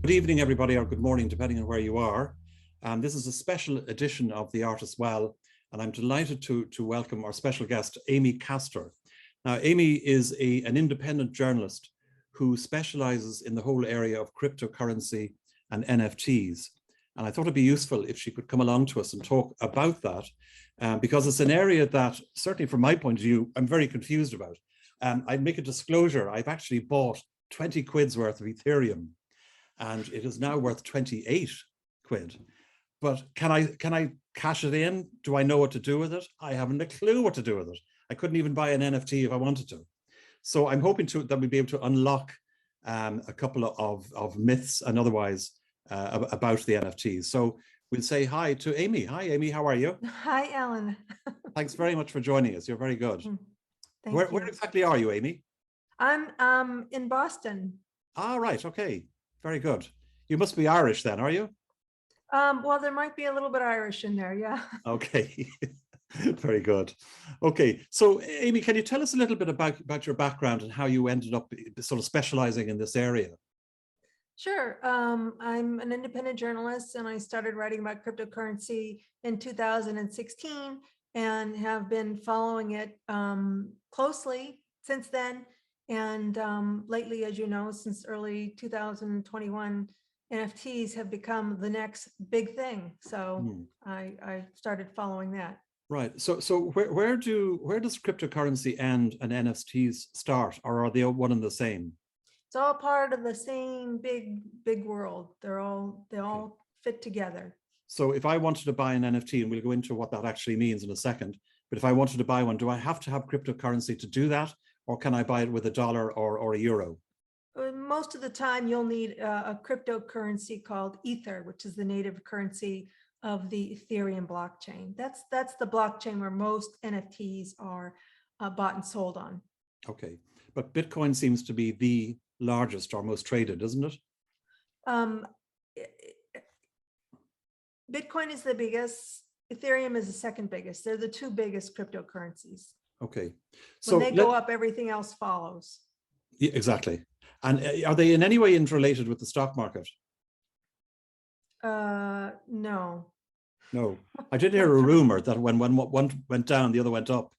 Good evening, everybody, or good morning, depending on where you are. This is a special edition of The Art as Well, and I'm delighted to welcome our special guest, Amy Castor. Now, Amy is an independent journalist who specializes in the whole area of cryptocurrency and NFTs. And I thought it'd be useful if she could come along to us and talk about that, because it's an area that, certainly from my point of view, I'm very confused about. I'd make a disclosure. I've actually bought 20 quid's worth of Ethereum, and it is now worth 28 quid. But can I cash it in? Do I know what to do with it? I haven't a clue what to do with it. I couldn't even buy an NFT if I wanted to. So I'm hoping that we'll be able to unlock a couple of myths and otherwise about the NFTs. So we'll say hi to Amy. Hi, Amy. How are you? Hi, Alan. Thanks very much for joining us. You're very good. Thank you. Where exactly are you, Amy? I'm in Boston. Ah, right. Okay. Very good. You must be Irish then, are you? Well, there might be a little bit Irish in there, yeah. Okay. Very good. Okay. So, Amy, can you tell us a little bit about your background and how you ended up sort of specializing in this area? Sure. I'm an independent journalist, and I started writing about cryptocurrency in 2016 and have been following it closely since then. And lately, as you know, since early 2021, NFTs have become the next big thing. So I started following that. Right. So where does cryptocurrency and NFTs start, or are they one and the same? It's all part of the same big world. They all fit together. So if I wanted to buy an NFT, and we'll go into what that actually means in a second, but if I wanted to buy one, do I have to have cryptocurrency to do that? Or can I buy it with $1 or a euro? Most of the time, you'll need a cryptocurrency called Ether, which is the native currency of the Ethereum blockchain. That's the blockchain where most NFTs are bought and sold on. Okay, but Bitcoin seems to be the largest or most traded, isn't it? Bitcoin is the biggest. Ethereum is the second biggest. They're the two biggest cryptocurrencies. Okay, so when they go up, everything else follows. Yeah, exactly. And are they in any way interrelated with the stock market? No. No, I did hear a rumor that when one went down, the other went up.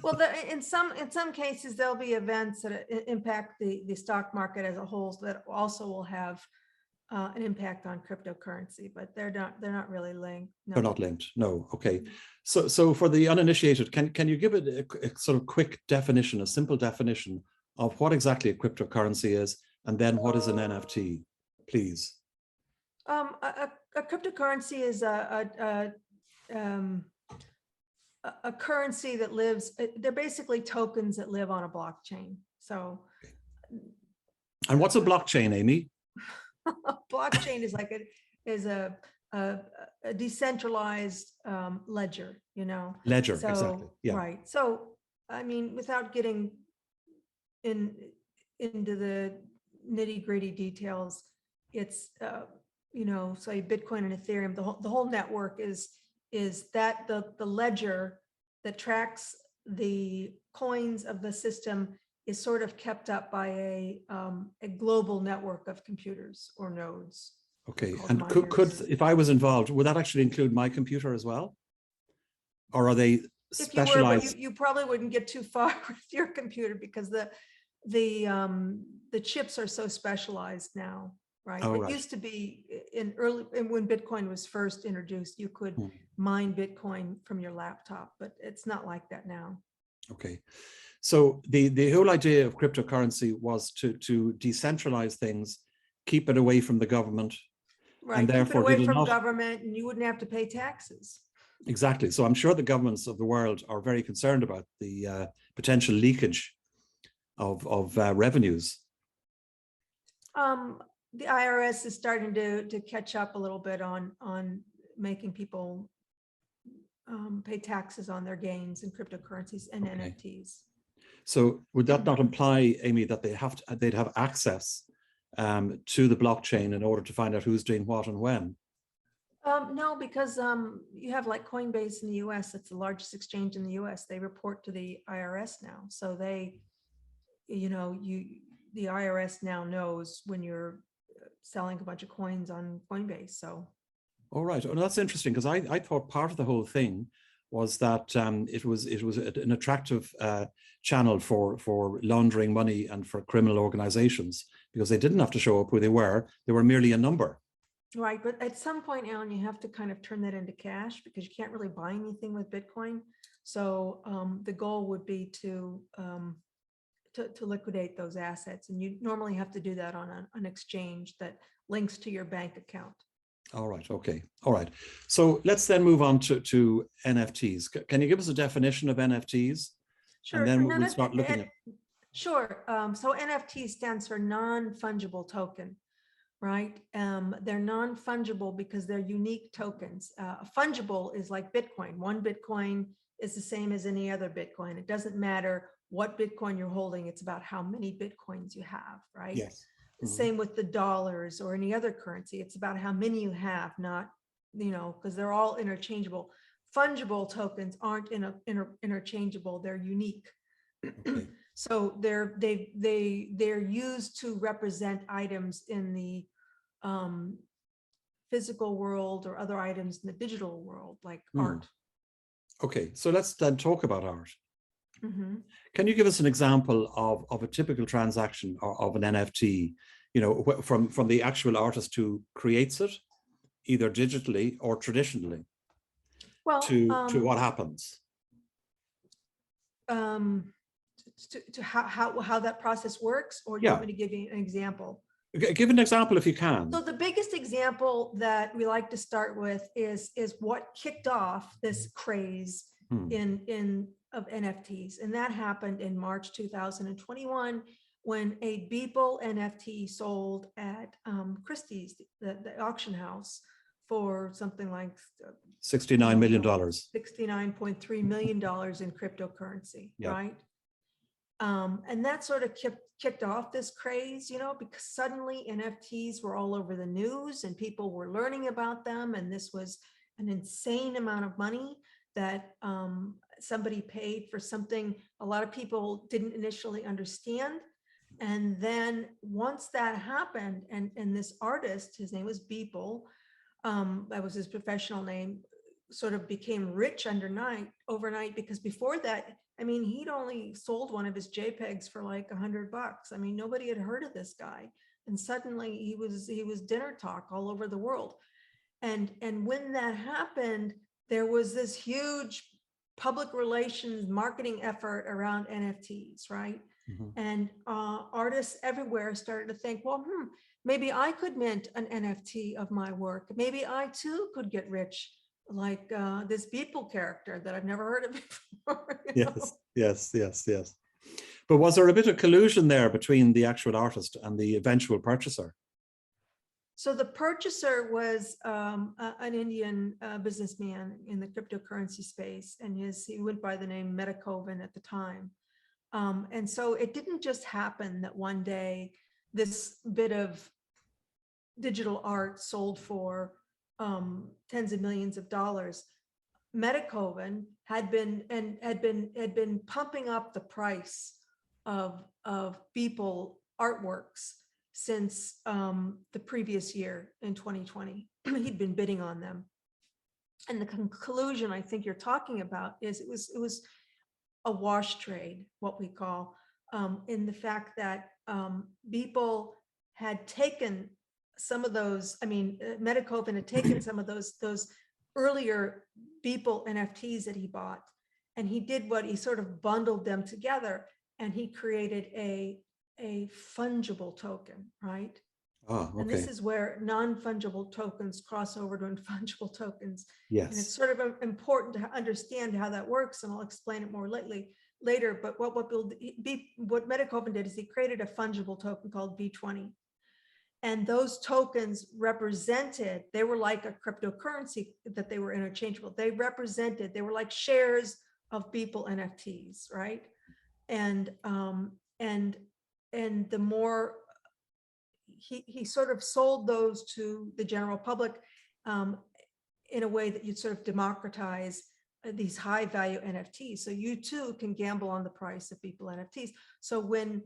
Well, in some cases, there'll be events that impact the stock market as a whole, so that also will have an impact on cryptocurrency, but they're not really linked. No. They're not linked. No. Okay. So for the uninitiated, can you give it a sort of quick definition, a simple definition of what exactly a cryptocurrency is, and then what is an NFT, please? A cryptocurrency is a currency that lives. They're basically tokens that live on a blockchain. So. And what's a blockchain, Amy? A blockchain is a decentralized ledger, you know. Ledger, so, exactly. Yeah. Right. So, I mean, without getting into the nitty-gritty details, it's you know, say Bitcoin and Ethereum. The whole network is that the ledger that tracks the coins of the system is sort of kept up by a global network of computers or nodes. Okay, and could if I was involved, would that actually include my computer as well? Or are they specialized? If you were, but you probably wouldn't get too far with your computer, because the chips are so specialized now, right? Oh, it used to be when Bitcoin was first introduced, you could mine Bitcoin from your laptop, but it's not like that now. Okay. So the whole idea of cryptocurrency was to decentralize things, keep it away from the government, right? And therefore, keep it away from government, and you wouldn't have to pay taxes. Exactly. So I'm sure the governments of the world are very concerned about the potential leakage of revenues. The IRS is starting to catch up a little bit on making people pay taxes on their gains in cryptocurrencies and NFTs. So would that not imply, Amy, that they'd have access to the blockchain in order to find out who's doing what and when? No, because you have like Coinbase in the US. It's the largest exchange in the US. They report to the IRS now. So they, you know, the IRS now knows when you're selling a bunch of coins on Coinbase. So. All right. Oh, that's interesting, because I thought part of the whole thing was that it was an attractive channel for laundering money and for criminal organizations, because they didn't have to show up who they were merely a number. Right, but at some point, Alan, you have to kind of turn that into cash, because you can't really buy anything with Bitcoin. So the goal would be to liquidate those assets, and you normally have to do that on an exchange that links to your bank account. All right. Okay. All right. So let's then move on to NFTs. Can you give us a definition of NFTs? Sure. And then we'll start looking at. Sure. So NFT stands for non-fungible token, right? They're non-fungible because they're unique tokens. Fungible is like Bitcoin. One Bitcoin is the same as any other Bitcoin. It doesn't matter what Bitcoin you're holding. It's about how many Bitcoins you have, right? Yes. Same with the dollars or any other currency. It's about how many you have, not, because they're all interchangeable. Fungible tokens aren't interchangeable. They're unique. Okay. So they're used to represent items in the physical world or other items in the digital world, like art. Okay, so let's then talk about art. Mm-hmm. Can you give us an example of a typical transaction of an NFT, from the actual artist who creates it, either digitally or traditionally, to what happens? To how that process works, or do you want me to give you an example? Give an example if you can. So the biggest example that we like to start with is what kicked off this craze of NFTs, and that happened in March 2021 when a Beeple NFT sold at Christie's, the auction house, for something like $69 million. $69.3 million in cryptocurrency, right? And that sort of kicked off this craze, because suddenly NFTs were all over the news and people were learning about them. And this was an insane amount of money that somebody paid for something a lot of people didn't initially understand. And then once that happened, and this artist, his name was Beeple, that was his professional name, sort of became rich overnight, because before that, he'd only sold one of his JPEGs for like $100. Nobody had heard of this guy. And suddenly he was dinner talk all over the world. And when that happened, there was this huge public relations marketing effort around NFTs, right? Mm-hmm. And artists everywhere started to think, well, maybe I could mint an NFT of my work. Maybe I too could get rich, like this Beeple character that I've never heard of before. Yes. But was there a bit of collusion there between the actual artist and the eventual purchaser? So the purchaser was an Indian businessman in the cryptocurrency space, and he went by the name Metakovan at the time. And so it didn't just happen that one day this bit of digital art sold for tens of millions of dollars. Metakovan had been pumping up the price of Beeple artworks since the previous year in 2020. He'd been bidding on them, and the conclusion I think you're talking about is it was a wash trade, what we call, in the fact that Beeple had taken some of those. Metakovan had taken some of those earlier Beeple NFTs that he bought, and he sort of bundled them together, and he created a fungible token, right? Oh, okay. And this is where non-fungible tokens cross over to fungible tokens. Yes. And it's sort of important to understand how that works, and I'll explain it more later. But what Metakovan did is he created a fungible token called B20. And those tokens they were like a cryptocurrency, that they were interchangeable. They were like shares of Beeple NFTs, right? And the more he sort of sold those to the general public in a way that you'd sort of democratize these high value NFTs. So you too can gamble on the price of Beeple NFTs. So when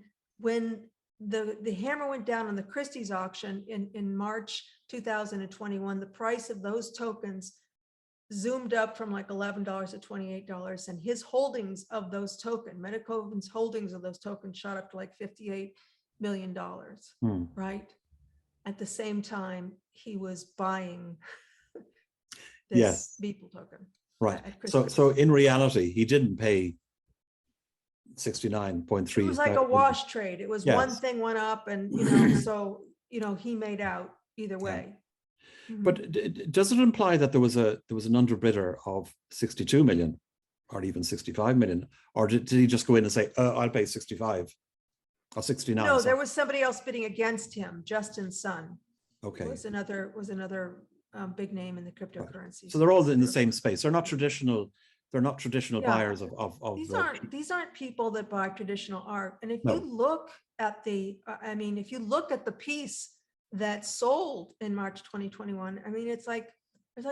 the hammer went down on the Christie's auction in March 2021. The price of those tokens zoomed up from like $11 to $28, and his holdings of those tokens, Metacovan's holdings of those tokens shot up to like $58 million, right? At the same time, he was buying this Beeple token. Right. So in reality, he didn't pay 69.3. It was like a wash trade. It was one thing went up, and so he made out either way. But does it imply that there was an underbidder of 62 million or even 65 million, or did he just go in and say, I'll pay 65 or 69? No, there was somebody else bidding against him. Justin Sun. Okay. Was another big name in the cryptocurrency. Right. So they're all in the same space. They're not traditional. They're not traditional buyers of these aren't people that buy traditional art. And if you look at if you look at the piece that sold in March 2021, I mean, it's like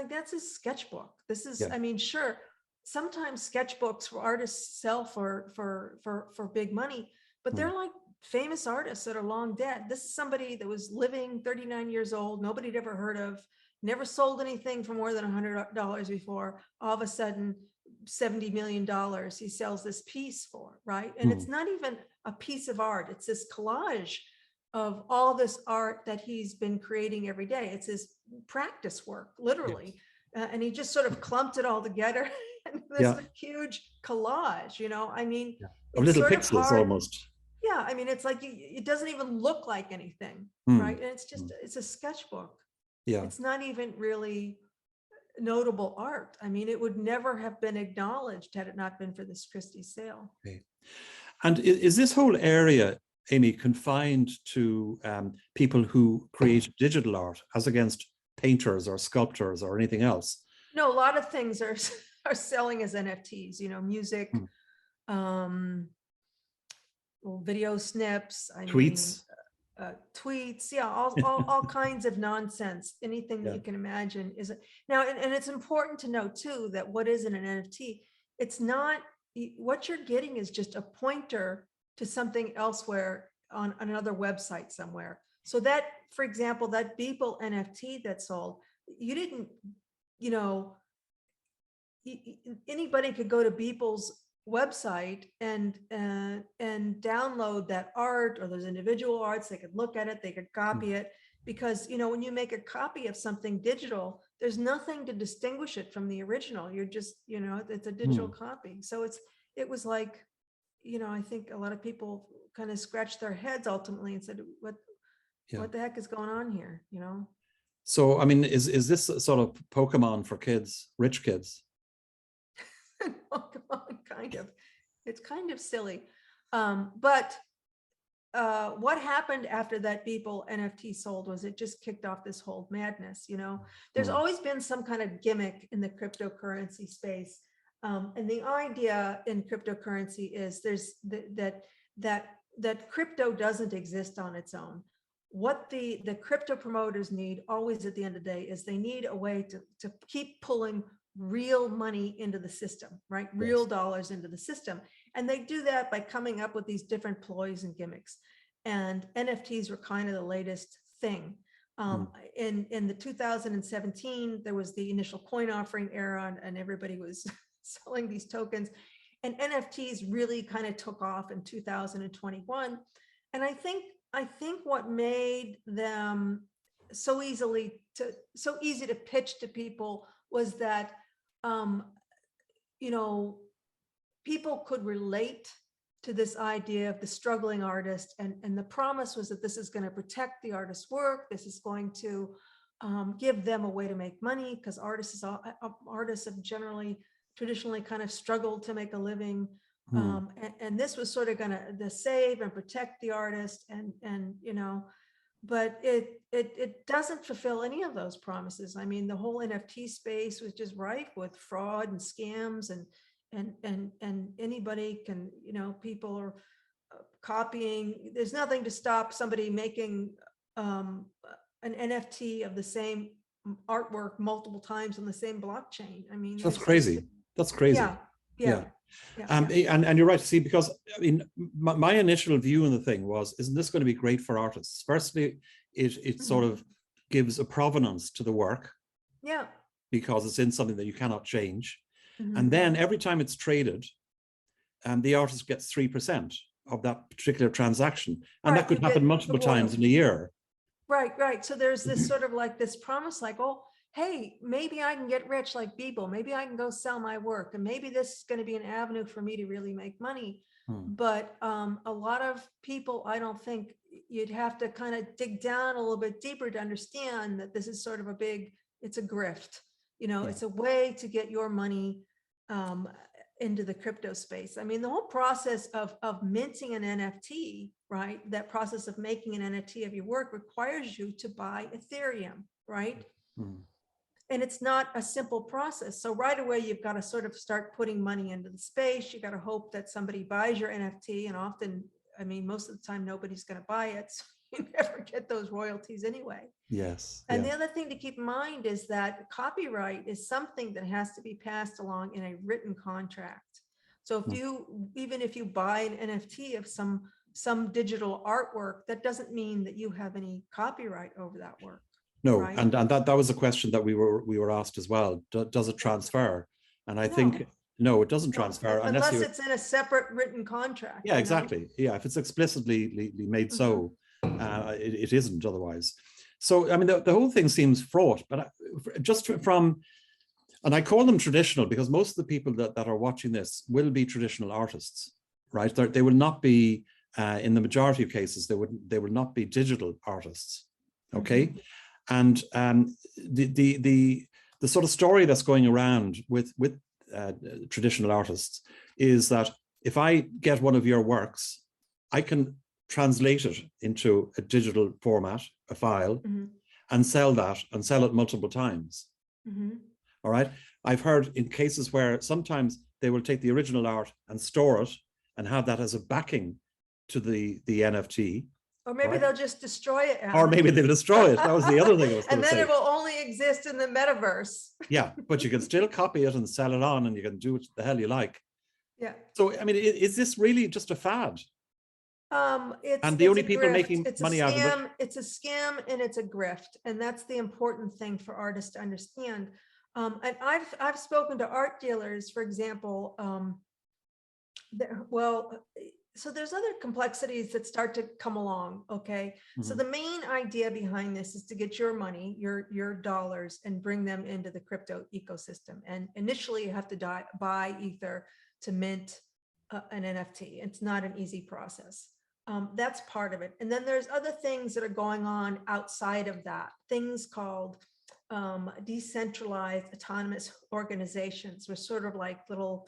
that's his sketchbook. This is, I mean, sure, sometimes sketchbooks for artists sell for big money, but they're like famous artists that are long dead. This is somebody that was living, 39 years old, nobody'd ever heard of, never sold anything for more than $100 before. All of a sudden, $70 million he sells this piece for, right? And it's not even a piece of art. It's this collage of all this art that he's been creating every day. It's his practice work, literally. And he just sort of clumped it all together in this huge collage, I mean, of little pixels almost. Yeah, I mean, it's like it doesn't even look like anything, right? And it's just it's a sketchbook. Yeah, it's not even really notable art. I mean, it would never have been acknowledged had it not been for this Christie's sale. Okay. And is this whole area, Amy, confined to people who create digital art as against painters or sculptors or anything else? No, a lot of things are selling as NFTs, music, video snips, tweets. Tweets, all kinds of nonsense. Anything that you can imagine is now, and it's important to know too that what is an NFT? It's not, what you're getting is just a pointer to something elsewhere on another website somewhere. So that, for example, that Beeple NFT that sold, you didn't, anybody could go to Beeple's website and download that art or those individual arts. They could look at it, they could copy it, because when you make a copy of something digital, there's nothing to distinguish it from the original. You're just, it's a digital copy. So it was like, I think a lot of people kind of scratched their heads ultimately and said, what the heck is going on here? So I mean, is this sort of Pokemon for kids, rich kids? Kind of. It's kind of silly. But what happened after that Beeple NFT sold was it just kicked off this whole madness. There's always been some kind of gimmick in the cryptocurrency space. And the idea in cryptocurrency is that crypto doesn't exist on its own. What the crypto promoters need always at the end of the day is they need a way to keep pulling real money into the system, right? Real dollars into the system. And they do that by coming up with these different ploys and gimmicks. And NFTs were kind of the latest thing. In the 2017, there was the initial coin offering era, and everybody was selling these tokens. And NFTs really kind of took off in 2021. And I think what made them so easy to pitch to people was that people could relate to this idea of the struggling artist, and the promise was that this is going to protect the artist's work. This is going to give them a way to make money, because artists have traditionally kind of struggled to make a living. And this was sort of going to save and protect the artist, but it doesn't fulfill any of those promises. I mean, the whole NFT space was just rife with fraud and scams, and anybody can, people are copying. There's nothing to stop somebody making an NFT of the same artwork multiple times on the same blockchain. I mean, that's crazy. That's crazy. Yeah. Yeah. Yeah. And you're right. See, because I mean, my initial view on the thing was, isn't this going to be great for artists? Firstly, it sort of gives a provenance to the work. Yeah. Because it's in something that you cannot change. Mm-hmm. And then every time it's traded, the artist gets 3% of that particular transaction. And Right, that could you happen get multiple the times in a royalties. year. Right. So there's this sort of like this promise, like, oh, hey, maybe I can get rich like Beeple. Maybe I can go sell my work. And maybe this is going to be an avenue for me to really make money. But a lot of people, I don't think you'd have to kind of dig down a little bit deeper to understand that this is sort of it's a grift. You know, it's a way to get your money into the crypto space. I mean, the whole process of minting an NFT, right? That process of making an NFT of your work requires you to buy Ethereum, right? And it's not a simple process. So right away, you've got to sort of start putting money into the space. You got to hope that somebody buys your NFT. And often, I mean, most of the time, nobody's going to buy it. So you never get those royalties anyway. Yes. And the other thing to keep in mind is that copyright is something that has to be passed along in a written contract. So if even if you buy an NFT of some digital artwork, that doesn't mean that you have any copyright over that work. No, right? and that was a question that we were asked as well. Does it transfer? And I think no, it doesn't transfer unless it's in a separate written contract. Yeah, exactly. Yeah, if it's explicitly made so, it isn't otherwise. So, I mean, the whole thing seems fraught, but just from, and I call them traditional because most of the people that are watching this will be traditional artists, right? They will not be, in the majority of cases, they will not be digital artists, okay? And the sort of story that's going around with traditional artists is that if I get one of your works, I can translate it into a digital format, a file, and sell it multiple times. All right. I've heard in cases where sometimes they will take the original art and store it and have that as a backing to the NFT. Or maybe they'll just destroy it. Or maybe they'll destroy it. That was the other thing I was going to say. And then it will only exist in the metaverse. Yeah, but you can still copy it and sell it on, and you can do what the hell you like. Yeah. So, I mean, is this really just a fad? And the only people making money out of it. It's a scam and it's a grift. And that's the important thing for artists to understand. And I've spoken to art dealers, for example, so there's other complexities that start to come along. Okay. So the main idea behind this is to get your money, your dollars, and bring them into the crypto ecosystem. And initially you have to buy Ether to mint an NFT. It's not an easy process. That's part of it. And then there's other things that are going on outside of that, things called decentralized autonomous organizations, which sort of like little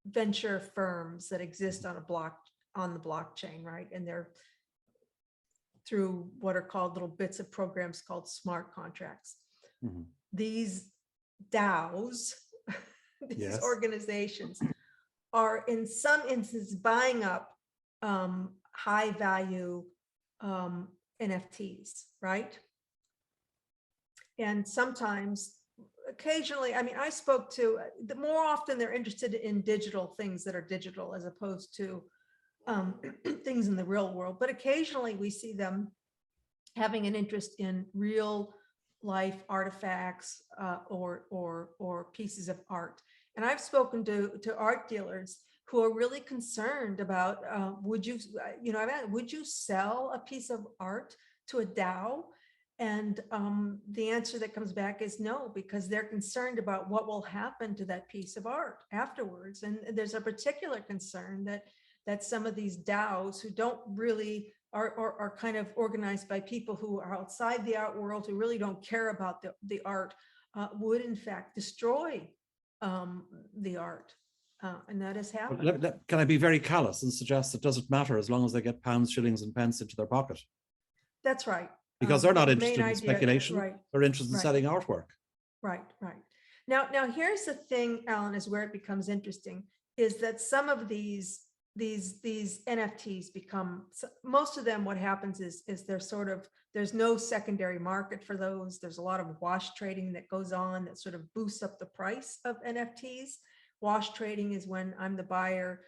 venture firms that exist on the blockchain, right? And they're through what are called little bits of programs called smart contracts. These DAOs, these organizations are in some instances buying up high value NFTs, right? And sometimes, occasionally, I mean, I spoke to, the more often they're interested in digital things that are digital as opposed to things in the real world. But occasionally we see them having an interest in real life artifacts or pieces of art. And I've spoken to art dealers who are really concerned about, would you sell a piece of art to a DAO? And the answer that comes back is no, because they're concerned about what will happen to that piece of art afterwards. And there's a particular concern that some of these DAOs who don't really are kind of organized by people who are outside the art world, who really don't care about the art, would in fact destroy the art. And that has happened. Can I be very callous and suggest it doesn't matter as long as they get pounds, shillings, and pence into their pocket? That's right. Because they're not interested in speculation. Right. They're interested in selling artwork. Right. Now here's the thing, Alan, is where it becomes interesting, is that some of these NFTs become, most of them, what happens is there's no secondary market for those. There's a lot of wash trading that goes on that sort of boosts up the price of NFTs. Wash trading is when I'm the buyer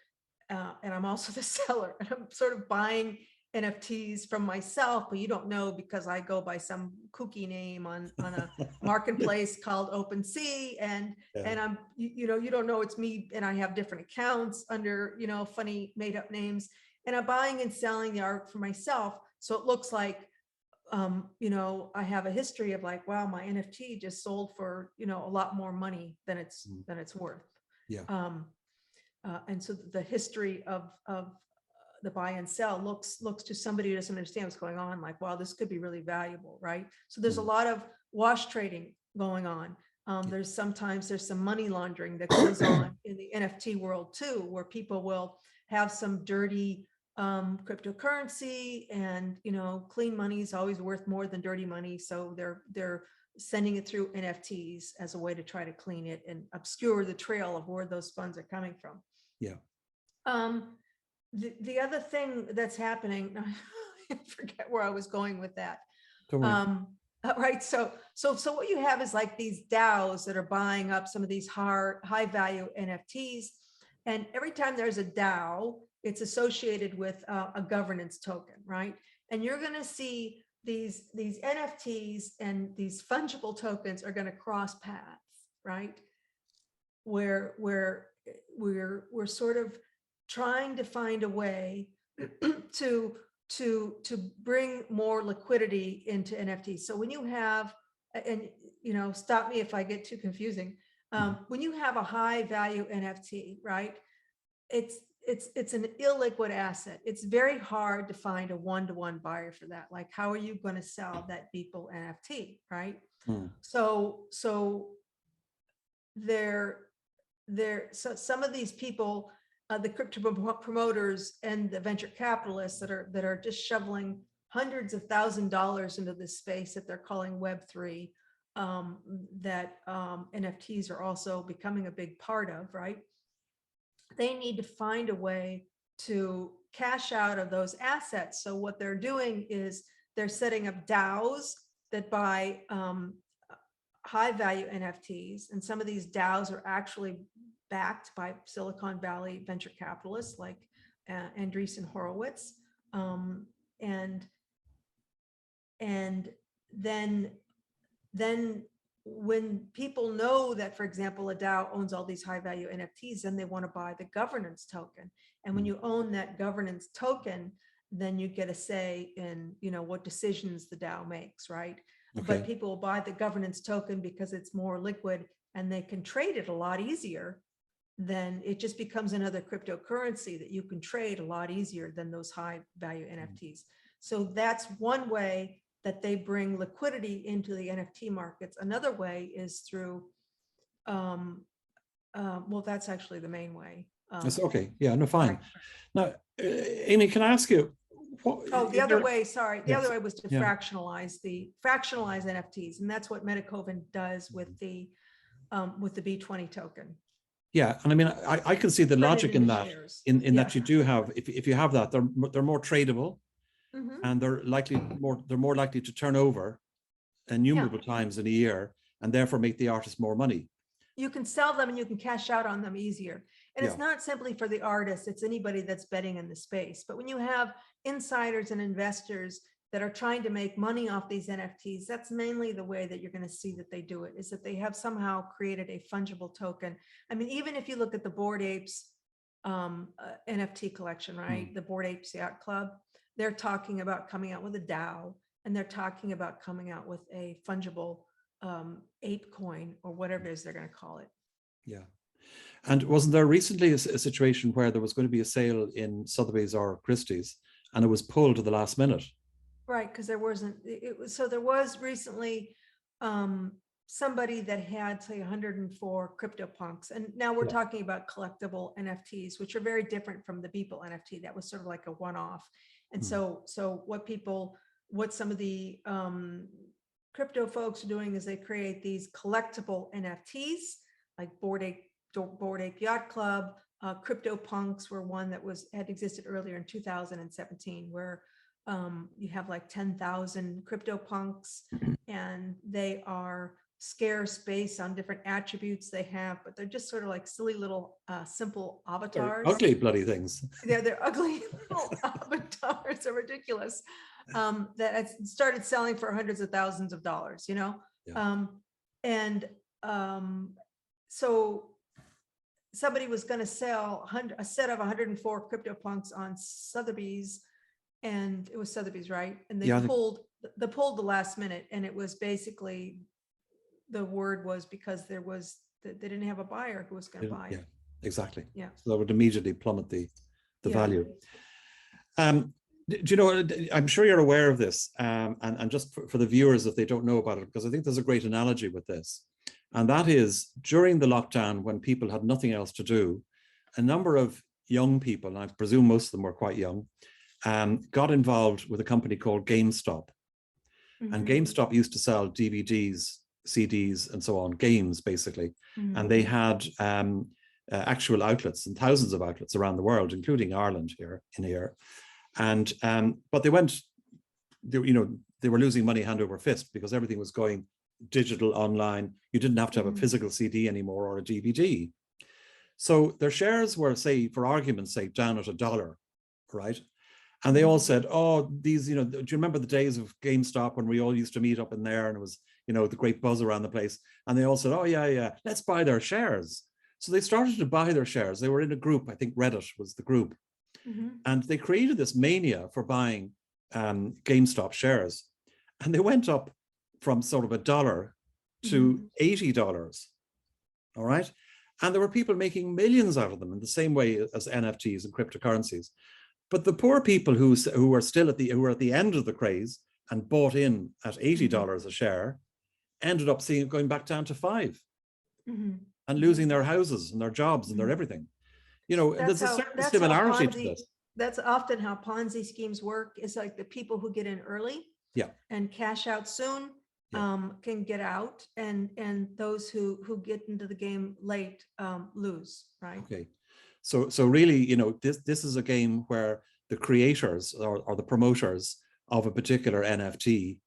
and I'm also the seller, and I'm sort of buying NFTs from myself, but you don't know because I go by some kooky name on a marketplace called OpenSea, and Yeah. I'm you know, you don't know it's me, and I have different accounts under, you know, funny made up names, and I'm buying and selling the art for myself, so it looks like you know, I have a history of like, wow, my NFT just sold for, you know, a lot more money than it's worth. Yeah. And so the history of the buy and sell looks to somebody who doesn't understand what's going on, like, wow, this could be really valuable, right? So there's a lot of wash trading going on. There's sometimes some money laundering that goes on in the NFT world too, where people will have some dirty cryptocurrency, and you know, clean money is always worth more than dirty money, so they're sending it through NFTs as a way to try to clean it and obscure the trail of where those funds are coming from. Yeah. The other thing that's happening, I forget where I was going with that. Don't worry. Right. So what you have is like these DAOs that are buying up some of these high value NFTs. And every time there's a DAO, it's associated with a governance token, right? And you're going to see these NFTs and these fungible tokens are going to cross paths, right? Where we're sort of trying to find a way to bring more liquidity into NFTs. So when you have, and you know, stop me if I get too confusing. When you have a high value NFT, right? It's an illiquid asset. It's very hard to find a one-to-one buyer for that. Like, how are you going to sell that Beeple NFT, right? So so some of these people, the crypto promoters and the venture capitalists that are just shoveling hundreds of $1,000s into this space that they're calling Web3, that NFTs are also becoming a big part of, right? They need to find a way to cash out of those assets. So what they're doing is they're setting up DAOs that buy high value NFTs. And some of these DAOs are actually backed by Silicon Valley venture capitalists like Andreessen Horowitz. And then when people know that, for example, a DAO owns all these high value NFTs, then they want to buy the governance token. And when you own that governance token, then you get a say in, you know, what decisions the DAO makes, right? Okay. But people will buy the governance token because it's more liquid and they can trade it a lot easier. Then it just becomes another cryptocurrency that you can trade a lot easier than those high value NFTs. So that's one way that they bring liquidity into the NFT markets. Another way is through, well, that's actually the main way. That's okay. Yeah, no, fine. Right. Now, Amy, can I ask you? The other way, sorry. The other way was to Yeah. fractionalize NFTs. And that's what Metacoven does with the B20 token. Yeah, and I mean, I can see the logic in that, in Yeah. that you do have, if you have that, they're more tradable, and they're more likely to turn over innumerable times in a year, and therefore make the artist more money. You can sell them and you can cash out on them easier. And it's not simply for the artist, it's anybody that's betting in the space. But when you have insiders and investors that are trying to make money off these NFTs, that's mainly the way that you're going to see that they do it, is that they have somehow created a fungible token. I mean, even if you look at the Bored Apes NFT collection, right? The Bored Apes Yacht Club, they're talking about coming out with a DAO, and they're talking about coming out with a fungible ape coin, or whatever it is they're going to call it. Yeah. And wasn't there recently a situation where there was going to be a sale in Sotheby's or Christie's, and it was pulled to the last minute? Right, because there wasn't, so there was recently somebody that had, say, 104 CryptoPunks. And now we're talking about collectible NFTs, which are very different from the Beeple NFT. That was sort of like a one-off. And so what some of the crypto folks are doing is they create these collectible NFTs, like Bored Ape Yacht Club. CryptoPunks were one that had existed earlier in 2017, where you have like 10,000 CryptoPunks, and they are scarce based on different attributes they have, but they're just sort of like silly little simple avatars. They're ugly bloody things. Yeah, they're ugly little avatars. They're ridiculous. That I started selling for hundreds of thousands of dollars, you know? Yeah. So somebody was going to sell a set of 104 CryptoPunks on Sotheby's, and it was Sotheby's, right? And they pulled the last minute, and it was basically, the word was because they didn't have a buyer who was going to buy it. Yeah, exactly. Yeah. So that would immediately plummet the value. Do you know, I'm sure you're aware of this, and just for the viewers, if they don't know about it, because I think there's a great analogy with this. And that is, during the lockdown, when people had nothing else to do, a number of young people, and I presume most of them were quite young, got involved with a company called GameStop. Mm-hmm. And GameStop used to sell DVDs, CDs, and so on, games, basically. Mm-hmm. And they had actual outlets, and thousands of outlets around the world, including Ireland here. And but they were losing money hand over fist because everything was going digital, online. You didn't have to have a physical CD anymore or a DVD. So their shares were, say, for argument's sake, down at $1, right? And they all said, oh, these, do you remember the days of GameStop when we all used to meet up in there and it was, the great buzz around the place? And they all said, oh, yeah, let's buy their shares. So they started to buy their shares. They were in a group, I think Reddit was the group. Mm-hmm. And they created this mania for buying GameStop shares. And they went up from sort of $1 to $80, all right? And there were people making millions out of them in the same way as NFTs and cryptocurrencies. But the poor people who are still at the end of the craze and bought in at $80 a share ended up going back down to $5 and losing their houses and their jobs and their everything. There's a certain similarity to this. That's often how Ponzi schemes work. It's like the people who get in early and cash out soon can get out, and those who get into the game late lose, right? Okay. So really, this is a game where the creators or the promoters of a particular NFT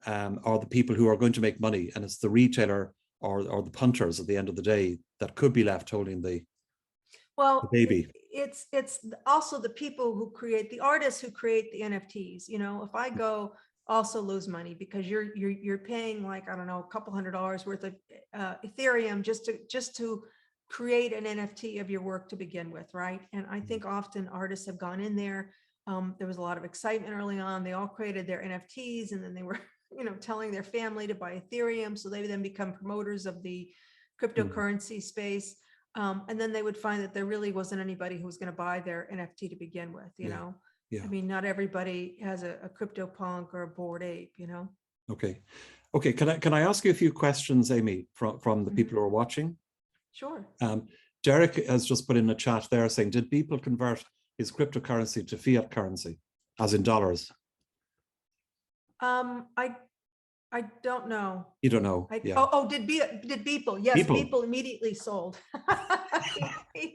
are the people who are going to make money, and it's the retailer or the punters at the end of the day that could be left holding the baby. It's also the people who create, the artists who create the NFTs. If I go also lose money because you're paying, like, I don't know, a couple $100 worth of Ethereum just to create an NFT of your work to begin with, right? And I think often artists have gone in there. There was a lot of excitement early on. They all created their NFTs, and then they were, telling their family to buy Ethereum. So they would then become promoters of the cryptocurrency space. And then they would find that there really wasn't anybody who was going to buy their NFT to begin with, you know? Yeah. I mean, not everybody has a CryptoPunk or a Bored Ape, Okay. Can I ask you a few questions, Amy, from the people who are watching? Sure. Derek has just put in a chat there saying, did people convert his cryptocurrency to fiat currency, as in dollars? I don't know. You don't know? Did people? Yes, people immediately sold.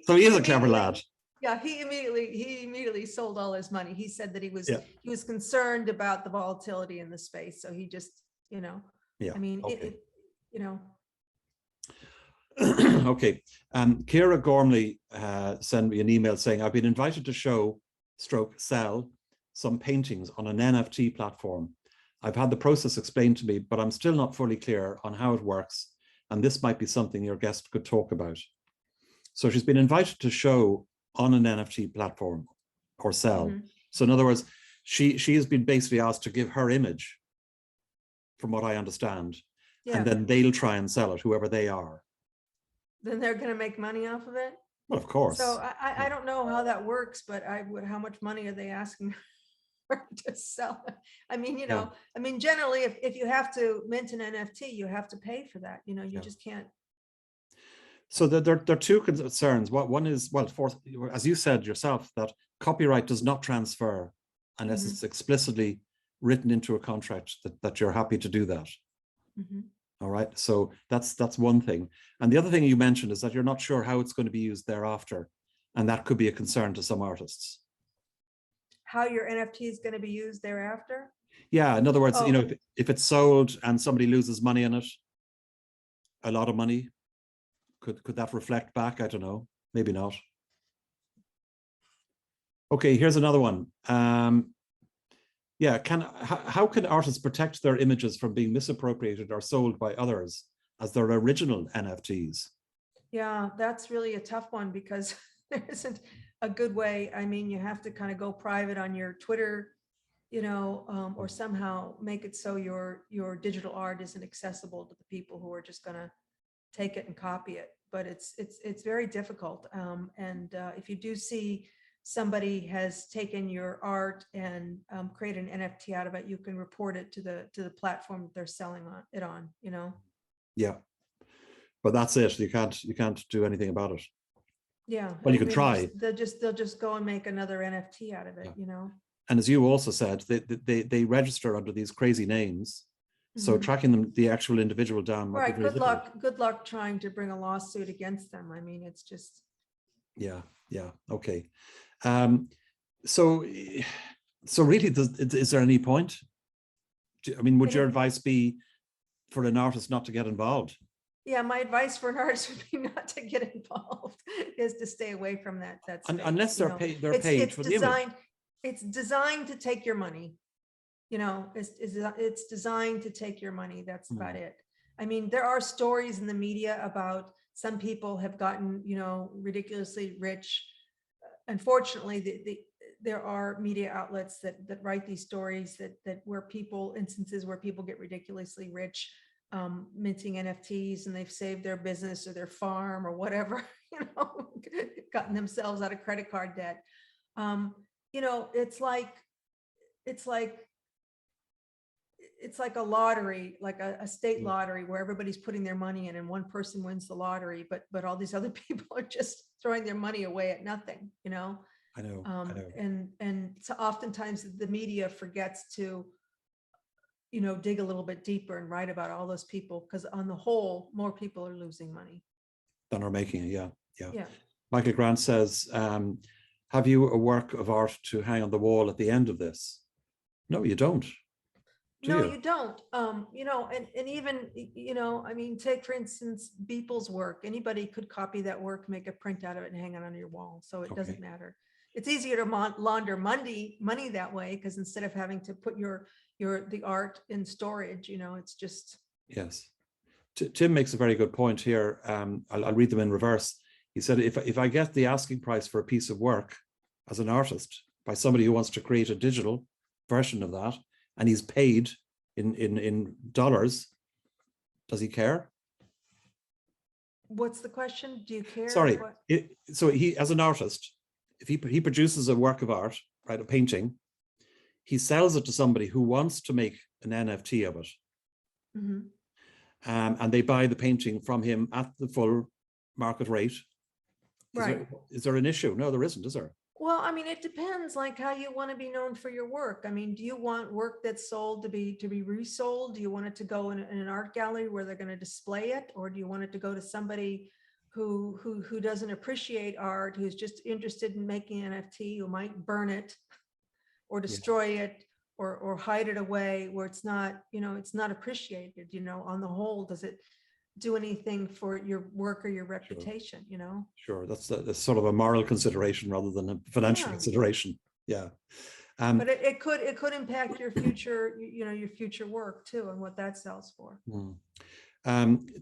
So he is a clever lad. Yeah, he immediately sold all his money. He said that he was concerned about the volatility in the space, so he just, I mean, Okay. Kira Gormley sent me an email saying, I've been invited to sell some paintings on an NFT platform. I've had the process explained to me, but I'm still not fully clear on how it works. And this might be something your guest could talk about. So she's been invited to show on an NFT platform or sell. So in other words, she has been basically asked to give her image, from what I understand, and then they'll try and sell it, whoever they are. Then they're going to make money off of it? Well, of course. So I don't know how that works, but how much money are they asking her to sell it? I mean, I mean, generally, if you have to mint an NFT, you have to pay for that. You just can't. So there are two concerns. One is, well, as you said yourself, that copyright does not transfer unless it's explicitly written into a contract that you're happy to do that. All right. So that's one thing. And the other thing you mentioned is that you're not sure how it's going to be used thereafter. And that could be a concern to some artists. How your NFT is going to be used thereafter? Yeah. In other words, if it's sold and somebody loses money on it, a lot of money? Could that reflect back? I don't know. Maybe not. Okay, here's another one. Yeah, how can artists protect their images from being misappropriated or sold by others as their original NFTs? Yeah, that's really a tough one because there isn't a good way. I mean, you have to kind of go private on your Twitter, or somehow make it so your digital art isn't accessible to the people who are just going to take it and copy it. But it's very difficult. And if you do see somebody has taken your art and created an NFT out of it, you can report it to the platform that they're selling it on. Yeah, but that's it. You can't do anything about it. Yeah. Well, you can try. They'll just go and make another NFT out of it. Yeah. And as you also said, they register under these crazy names. So tracking them, the actual individual down might be very difficult. Good luck trying to bring a lawsuit against them. I mean, it's just. Yeah. Okay. So really, is there any point? I mean, would your advice be for an artist not to get involved? Yeah, my advice for an artist would be not to get involved, is to stay away from that space, unless they're paid for the image. It's designed to take your money. It's designed to take your money. That's about it. I mean, there are stories in the media about some people have gotten, ridiculously rich. Unfortunately, there are media outlets that write these stories that instances where people get ridiculously rich, minting NFTs, and they've saved their business or their farm or whatever, gotten themselves out of credit card debt. It's like a lottery, like a state lottery where everybody's putting their money in and one person wins the lottery, but all these other people are just throwing their money away at nothing, I know. And so oftentimes the media forgets to, dig a little bit deeper and write about all those people, because on the whole, more people are losing money than are making it. Yeah. Michael Grant says, have you a work of art to hang on the wall at the end of this? No, you don't. You don't. And even, I mean, take for instance, Beeple's work. Anybody could copy that work, make a print out of it and hang it on your wall. So it doesn't matter. It's easier to launder money that way, because instead of having to put the art in storage, it's just. Yes. Tim makes a very good point here. I'll read them in reverse. He said, if I get the asking price for a piece of work as an artist by somebody who wants to create a digital version of that, and he's paid in dollars, does he care? What's the question? Do you care? Sorry. So he, as an artist, if he produces a work of art, right, a painting, he sells it to somebody who wants to make an NFT of it. And they buy the painting from him at the full market rate. Is there an issue? No, there isn't, is there? Well, I mean, it depends, like how you want to be known for your work. I mean, do you want work that's sold to be resold? Do you want it to go in an art gallery where they're going to display it? Or do you want it to go to somebody who doesn't appreciate art, who's just interested in making an NFT, who might burn it or destroy it or hide it away where it's not, it's not appreciated, on the whole, does it do anything for your work or your reputation? Sure, that's sort of a moral consideration rather than a financial consideration. But it could impact your future, your future work too, and what that sells for.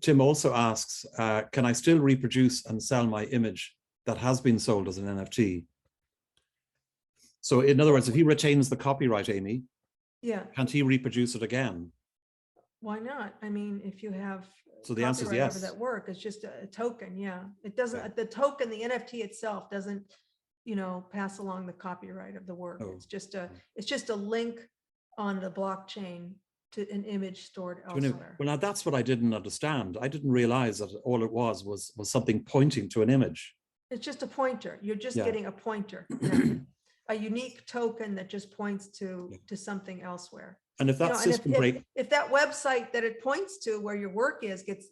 Tim also asks, can I still reproduce and sell my image that has been sold as an NFT? So in other words, if he retains the copyright, Amy, can't he reproduce it again? Why not? I mean, if you have so the answer is yes. That work, it's just a token. It doesn't. The token, the NFT itself, doesn't, pass along the copyright of the work. It's just a link on the blockchain to an image stored elsewhere. Well, now that's what I didn't understand. I didn't realize that all it was something pointing to an image. It's just a pointer. You're just getting a pointer, a unique token that just points to something elsewhere. And if that system break, if that website that it points to where your work is gets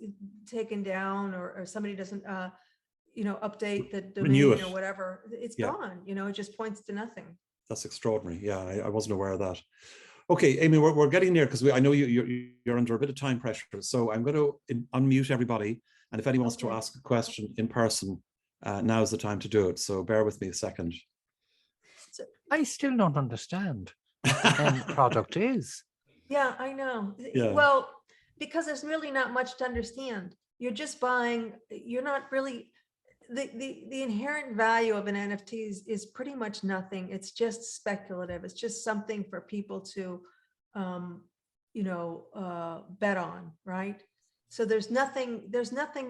taken down, or somebody doesn't update the domain or whatever, it's gone. It just points to nothing. That's extraordinary. I wasn't aware of that. Okay, Amy, we're getting near because I know you're under a bit of time pressure. So I'm going to unmute everybody. And if anyone wants to ask a question in person, now is the time to do it. So bear with me a second. I still don't understand what the end product is. Yeah, I know. Yeah. Well, because there's really not much to understand. You're just buying, you're not really, the inherent value of an NFT is pretty much nothing. It's just speculative. It's just something for people to, bet on, right? So there's nothing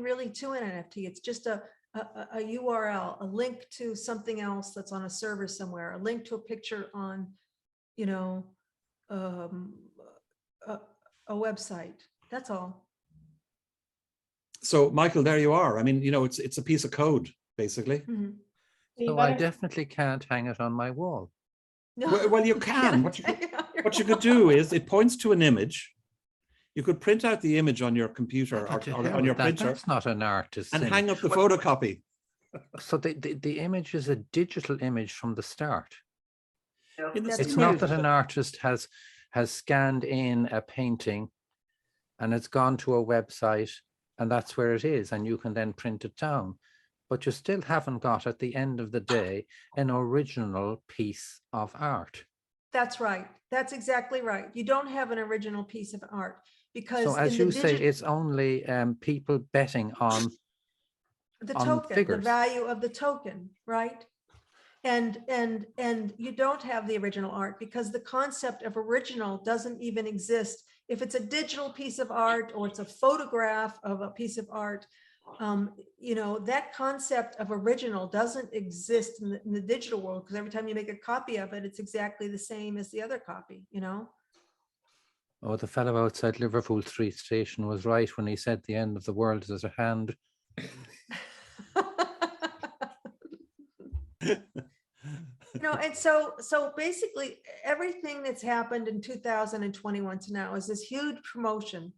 really to an NFT. It's just a URL, a link to something else that's on a server somewhere, a link to a picture on, a website. That's all. So Michael, there you are. I mean, it's a piece of code, basically. Mm-hmm. So I definitely can't hang it on my wall. No. Well, you can. What you could do is it points to an image. You could print out the image on your computer or on your printer. That's not an artist's and image. hang up the photocopy. So the image is a digital image from the start. It's right. not that an artist has scanned in a painting and it's gone to a website and that's where it is, and you can then print it down. But you still haven't got, at the end of the day, an original piece of art. That's right. That's exactly right. You don't have an original piece of art because, so as you say, it's only people betting on the on token, figures. the value of the token, right? And you don't have the original art because the concept of original doesn't even exist. If it's a digital piece of art or it's a photograph of a piece of art, that concept of original doesn't exist in the digital world, because every time you make a copy of it, it's exactly the same as the other copy, Oh, the fellow outside Liverpool Street Station was right when he said the end of the world is at hand. And so basically everything that's happened in 2021 to now is this huge promotion,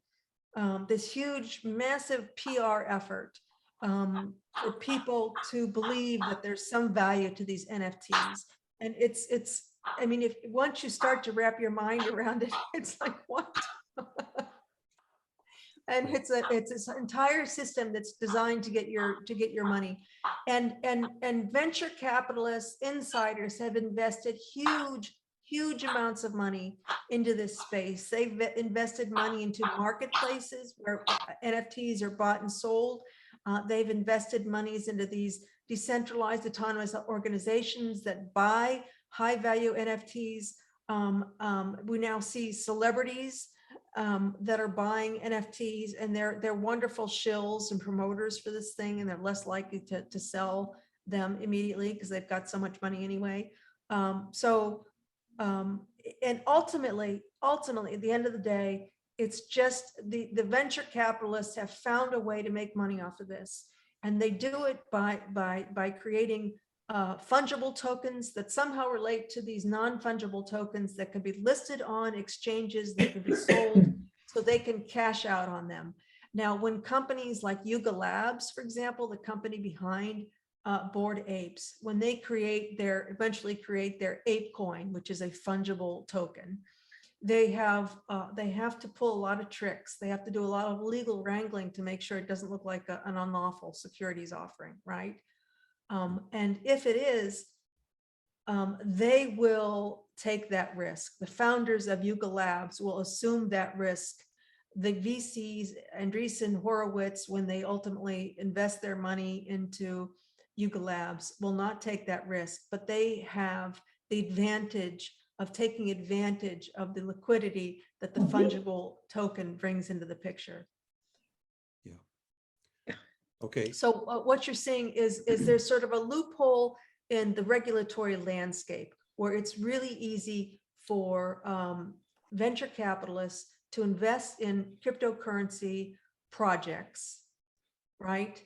this huge, massive PR effort for people to believe that there's some value to these NFTs. And I mean, if once you start to wrap your mind around it, it's like, what? And it's this entire system that's designed to get your money, and venture capitalists, insiders have invested huge amounts of money into this space. They've invested money into marketplaces where NFTs are bought and sold. They've invested monies into these decentralized autonomous organizations that buy high value NFTs. We now see celebrities that are buying NFTs, and they're wonderful shills and promoters for this thing, and they're less likely to sell them immediately because they've got so much money anyway. And ultimately, at the end of the day, it's just the venture capitalists have found a way to make money off of this, and they do it by creating fungible tokens that somehow relate to these non-fungible tokens that can be listed on exchanges, that can be sold, so they can cash out on them. Now, when companies like Yuga Labs, for example, the company behind Bored Apes, when they eventually create their ape coin, which is a fungible token, they have to pull a lot of tricks. They have to do a lot of legal wrangling to make sure it doesn't look like an unlawful securities offering, right? And if it is, they will take that risk. The founders of Yuga Labs will assume that risk. The VCs, Andreessen Horowitz, when they ultimately invest their money into Yuga Labs, will not take that risk, but they have the advantage of taking advantage of the liquidity that the fungible token brings into the picture. Okay. So what you're seeing is there's sort of a loophole in the regulatory landscape where it's really easy for venture capitalists to invest in cryptocurrency projects, right?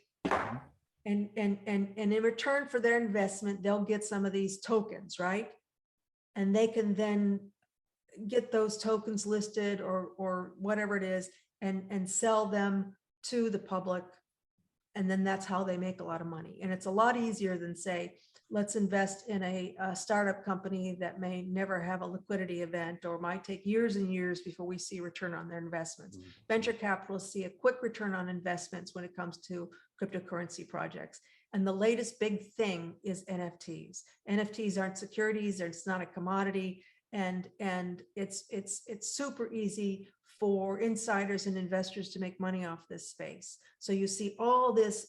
And in return for their investment, they'll get some of these tokens, right? And they can then get those tokens listed or whatever it is and sell them to the public. And then that's how they make a lot of money. And it's a lot easier than, say, let's invest in a startup company that may never have a liquidity event or might take years and years before we see return on their investments. Venture capitalists see a quick return on investments when it comes to cryptocurrency projects. And the latest big thing is NFTs. NFTs aren't securities, it's not a commodity, and it's super easy for insiders and investors to make money off this space. So you see all this,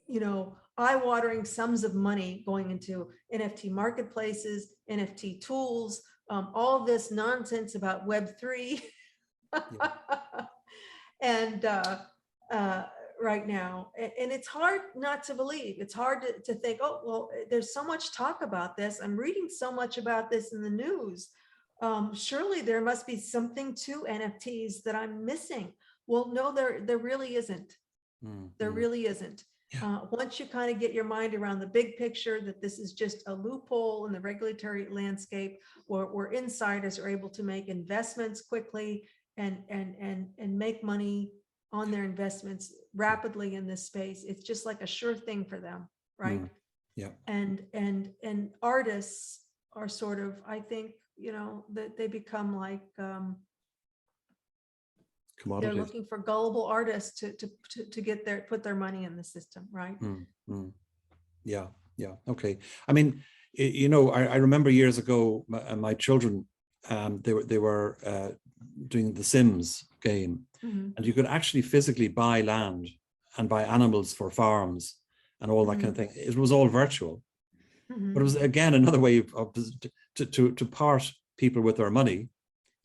you know, eye-watering sums of money going into NFT marketplaces, NFT tools, all this nonsense about Web3. And right now, and it's hard not to believe. It's hard to think, oh, well, there's so much talk about this. I'm reading so much about this in the news. Surely there must be something to NFTs that I'm missing. Well, no, there really isn't. There really isn't. Once you kind of get your mind around the big picture, that this is just a loophole in the regulatory landscape where insiders are able to make investments quickly and make money on their investments rapidly in this space. It's just like a sure thing for them, right? Yeah. And artists are sort of, I think, you know, that they become like they're looking for gullible artists to get put their money in the system, right? Yeah. Okay. I mean, you know, I remember years ago, my children, they were doing the Sims game, and you could actually physically buy land and buy animals for farms and all that kind of thing. It was all virtual, but it was again another way of to part people with their money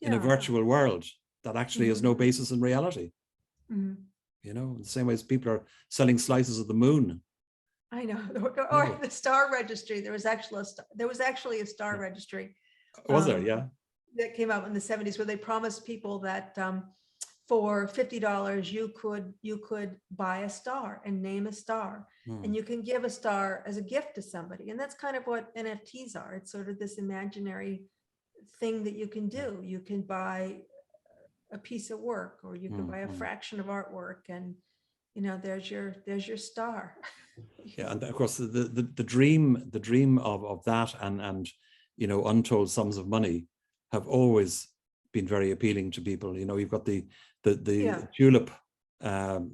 in a virtual world that actually has no basis in reality. You know, in the same way as people are selling slices of the moon. I know, or the star registry. There was actually a star registry. Was there? Yeah. That came out in the 70s, where they promised people that for $50 you could buy a star and name a star, and you can give a star as a gift to somebody. And that's kind of what NFTs are. It's sort of this imaginary thing that you can do. You can buy a piece of work, or you can buy a fraction of artwork, and you know, there's your star. Yeah, and of course the dream of that and you know, untold sums of money have always been very appealing to people. You know, you've got the tulip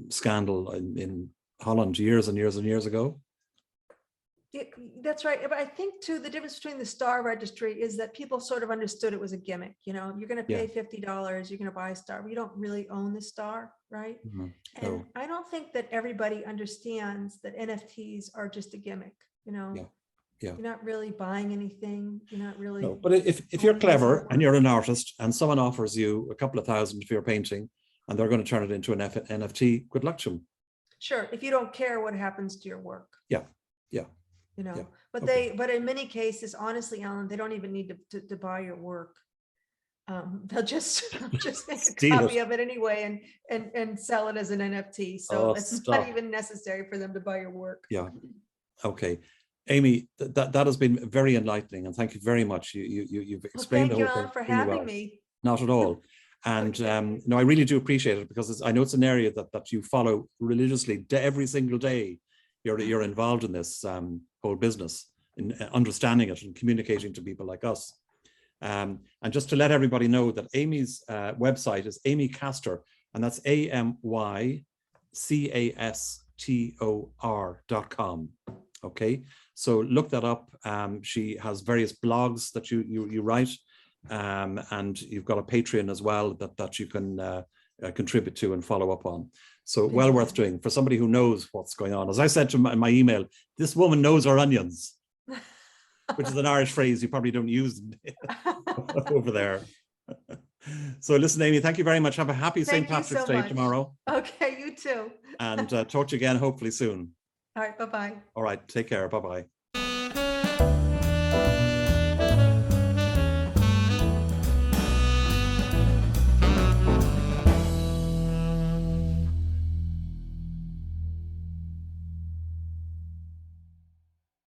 scandal in Holland years and years and years ago. That's right. But I think too, the difference between the star registry is that people sort of understood it was a gimmick. You know, you're going to pay $50, you're going to buy a star, but you don't really own the star, right? And I don't think that everybody understands that NFTs are just a gimmick. You know, you're not really buying anything. You're not really. No, but if you're clever and you're an artist and someone offers you a couple of thousand for your painting and they're going to turn it into an NFT, good luck to them. Sure, if you don't care what happens to your work. Yeah. You know, but but in many cases, honestly, Alan, they don't even need to buy your work. They'll just make a copy of it anyway and sell it as an NFT. So it's not even necessary for them to buy your work. Yeah. Okay. Amy, that has been very enlightening, and thank you very much. You've explained the whole thing. Thank you, Alan, for having me. Not at all. And no, I really do appreciate it, because I know it's an area that you follow religiously every single day. You're involved in this whole business, in understanding it and communicating to people like us. And just to let everybody know that Amy's website is Amy Castor, and that's AMYCASTOR.com. Okay, so look that up. She has various blogs that you write, and you've got a Patreon as well that you can contribute to and follow up on. So well worth doing for somebody who knows what's going on. As I said to my email, this woman knows her onions, which is an Irish phrase you probably don't use over there. So listen, Amy, thank you very much. Have a happy St. Patrick's Day tomorrow. Okay, you too. And talk to you again, hopefully soon. All right, bye-bye. All right, take care. Bye-bye.